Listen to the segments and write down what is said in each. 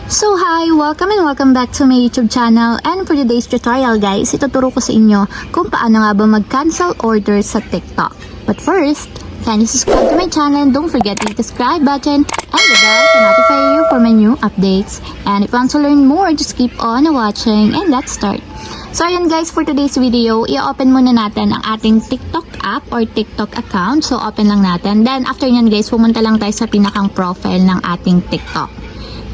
So hi! Welcome and welcome back to my YouTube channel, and for today's tutorial guys, ituturo ko sa inyo kung paano nga ba mag-cancel orders sa TikTok. But first, can you subscribe to my channel and don't forget to hit the subscribe button and the bell to notify you for my new updates. And if you want to learn more, just keep on watching and let's start. So ayan guys, for today's video, i-open muna natin ang ating TikTok app or TikTok account. So open lang natin. Then after nyan guys, pumunta lang tayo sa pinakang profile ng ating TikTok.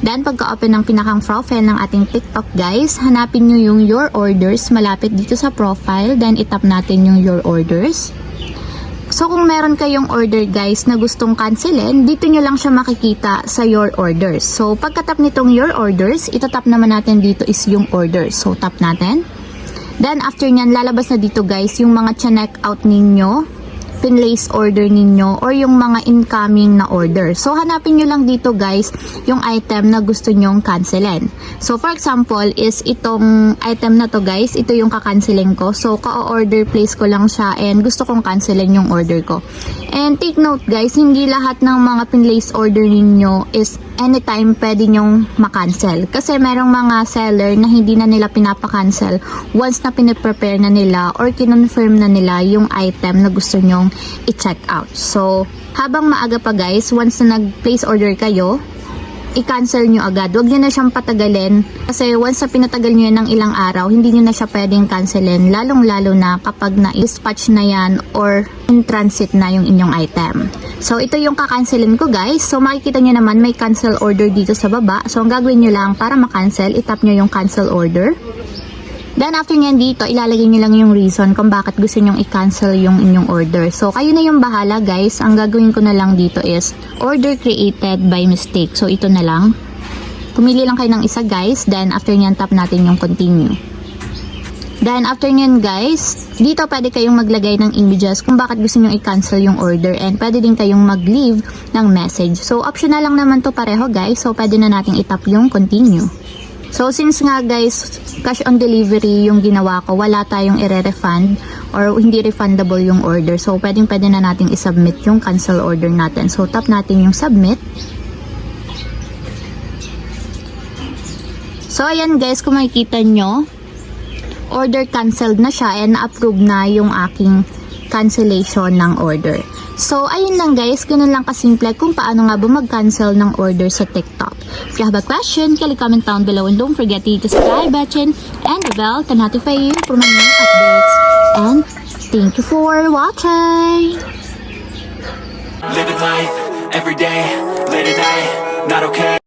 Then, pagka-open ng pinakang profile ng ating TikTok guys, hanapin nyo yung your orders malapit dito sa profile. Then, itap natin yung your orders. So, kung meron kayong order guys na gustong cancelin, dito nyo lang siya makikita sa your orders. So, pagka-tap nitong your orders, itatap naman natin dito is yung orders. So, tap natin. Then, after nyan, lalabas na dito guys yung mga check out ninyo, pinlace order ninyo, or yung mga incoming na order. So, hanapin nyo lang dito guys yung item na gusto nyong cancelin. So, for example, is itong item na to guys, ito yung kakancelin ko. So, ka-order place ko lang siya and gusto kong cancelin yung order ko. And take note guys, hindi lahat ng mga pinlace order ninyo is anytime pwede nyong makancel. Kasi merong mga seller na hindi na nila pinapakancel once na piniprepare na nila or kinonfirm na nila yung item na gusto nyong i-check out. So, habang maaga pa guys, once na nag-place order kayo, i-cancel nyo agad. Huwag nyo na siyang patagalin. Kasi once na pinatagal nyo yan ng ilang araw, hindi nyo na siya pwedeng cancelin. Lalong-lalo na kapag na-dispatch na yan or in transit na yung inyong item. So, ito yung kakancelin ko guys. So, makikita nyo naman may cancel order dito sa baba. So, ang gagawin nyo lang para makancel, itap nyo yung cancel order. Then, after nyan dito, ilalagay nyo lang yung reason kung bakit gusto nyong i-cancel yung inyong order. So, kayo na yung bahala guys. Ang gagawin ko na lang dito is order created by mistake. So, ito na lang. Pumili lang kayo ng isa guys. Then, after nyan, tap natin yung continue. Then, after nyan guys, dito pwede kayong maglagay ng images kung bakit gusto nyo i-cancel yung order. And pwede din kayong mag-leave ng message. So, optional lang naman to pareho guys. So, pwede na nating itap yung continue. So, since nga guys, cash on delivery yung ginawa ko, wala tayong i-refund or hindi refundable yung order. So, pwede na nating i-submit yung cancel order natin. So, tap natin yung submit. So, ayan guys, kung makikita nyo, order canceled na siya and na-approve na yung aking cancellation ng order. So, ayun lang guys, ganun lang kasimple kung paano nga ba mag-cancel ng order sa TikTok. If you have a question, comment down below and don't forget to hit the subscribe button and the bell to notify you for my new updates. And thank you for watching! Living life, every day, late at night, not okay.